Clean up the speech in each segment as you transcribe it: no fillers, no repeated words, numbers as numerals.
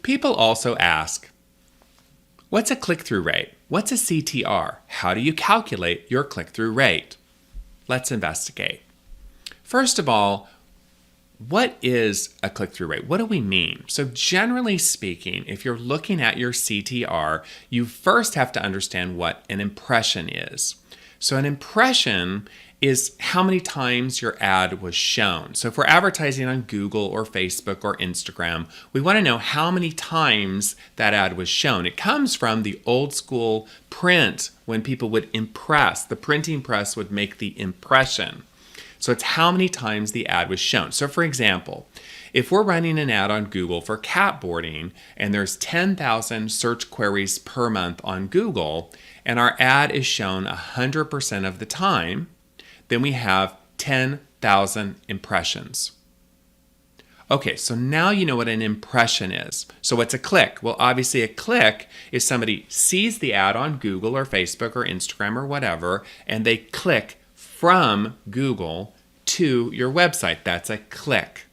People also ask, what's a click-through rate? What's a CTR? How do you calculate your click-through rate? Let's investigate. First of all, what is a click-through rate? What do we mean? So generally speaking, if you're looking at your CTR, you first have to understand what an impression is. So an impression is how many times your ad was shown. So if we're advertising on Google or Facebook or Instagram, we want to know how many times that ad was shown. It comes from the old school print when people would impress. The printing press would make the impression. So it's how many times the ad was shown. So for example, if we're running an ad on Google for cat boarding and there's 10,000 search queries per month on Google and our ad is shown 100% of the time, then we have 10,000 impressions. Okay, so now you know what an impression is. So what's a click? Well, obviously a click is somebody sees the ad on Google or Facebook or Instagram or whatever, and they click from Google to your website. That's a click.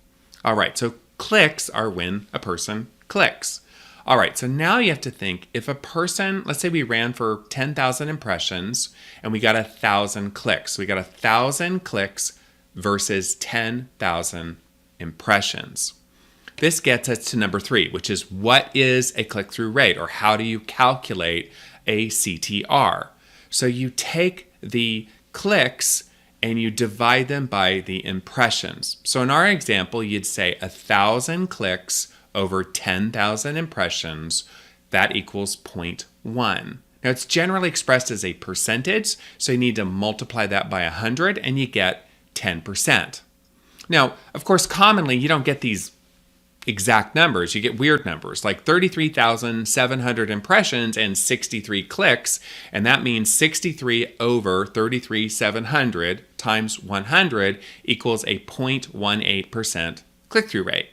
All right, so clicks are when a person clicks. All right, so now you have to think, if a person, let's say we ran for 10,000 impressions and we got 1,000 clicks. We got 1,000 clicks versus 10,000 impressions. This gets us to number 3, which is what is a click-through rate, or how do you calculate a CTR? So you take the clicks and you divide them by the impressions. So in our example, you'd say 1,000 clicks over 10,000 impressions, that equals 0.1. Now it's generally expressed as a percentage, so you need to multiply that by 100 and you get 10%. Now, of course, commonly you don't get these exact numbers. You get weird numbers like 33,700 impressions and 63 clicks, and that means 63 over 33,700 times 100 equals a 0.18% click-through rate.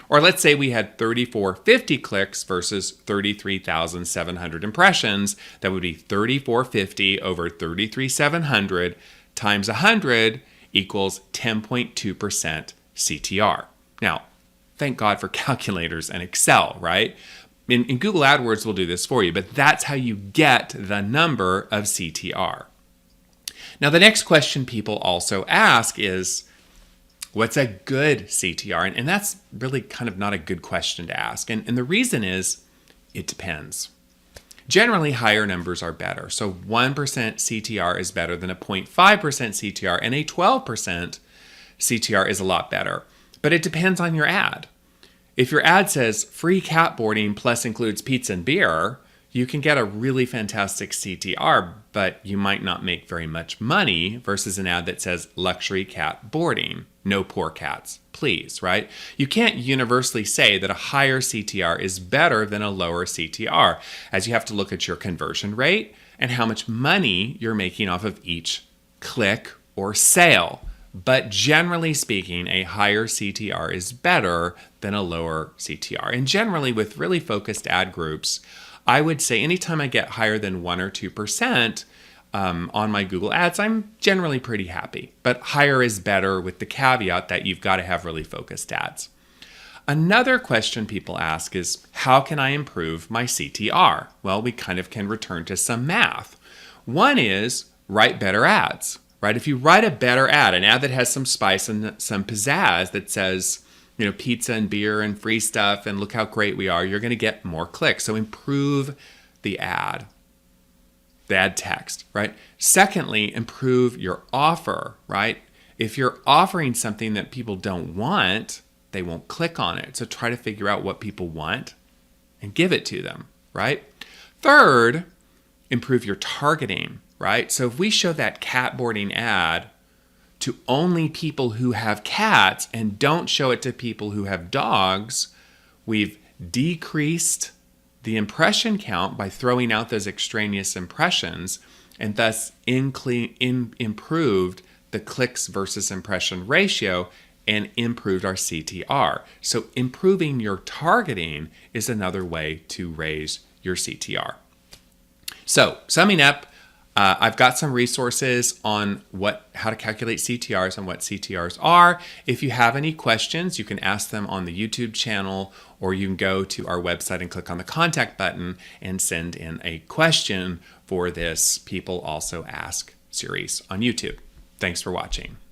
Or let's say we had 3,450 clicks versus 33,700 impressions. That would be 3,450 over 33,700 times 100 equals 10.2% CTR. Now, thank God for calculators and Excel, right? In Google AdWords, we'll do this for you, but that's how you get the number of CTR. Now, the next question people also ask is, what's a good CTR? And that's really kind of not a good question to ask. And the reason is, it depends. Generally, higher numbers are better. So 1% CTR is better than a 0.5% CTR, and a 12% CTR is a lot better. But it depends on your ad. If your ad says free cat boarding plus includes pizza and beer, you can get a really fantastic CTR, but you might not make very much money versus an ad that says luxury cat boarding. No poor cats, please, right? You can't universally say that a higher CTR is better than a lower CTR, as you have to look at your conversion rate and how much money you're making off of each click or sale. But generally speaking, a higher CTR is better than a lower CTR. And generally with really focused ad groups, I would say anytime I get higher than 1 or 2% on my Google ads, I'm generally pretty happy. But higher is better with the caveat that you've got to have really focused ads. Another question people ask is, how can I improve my CTR? Well, we kind of can return to some math. One is write better ads, right? If you write a better ad, an ad that has some spice and some pizzazz that says, you know, pizza and beer and free stuff and look how great we are, you're going to get more clicks. So improve the ad text, right? Secondly, improve your offer, right? If you're offering something that people don't want, they won't click on it. So try to figure out what people want and give it to them, right? Third, improve your targeting, right? So if we show that cat boarding ad to only people who have cats and don't show it to people who have dogs, we've decreased the impression count by throwing out those extraneous impressions and thus improved the clicks versus impression ratio and improved our CTR. So improving your targeting is another way to raise your CTR. So summing up, I've got some resources on how to calculate CTRs and what CTRs are. If you have any questions, you can ask them on the YouTube channel or you can go to our website and click on the contact button and send in a question for this People Also Ask series on YouTube. Thanks for watching.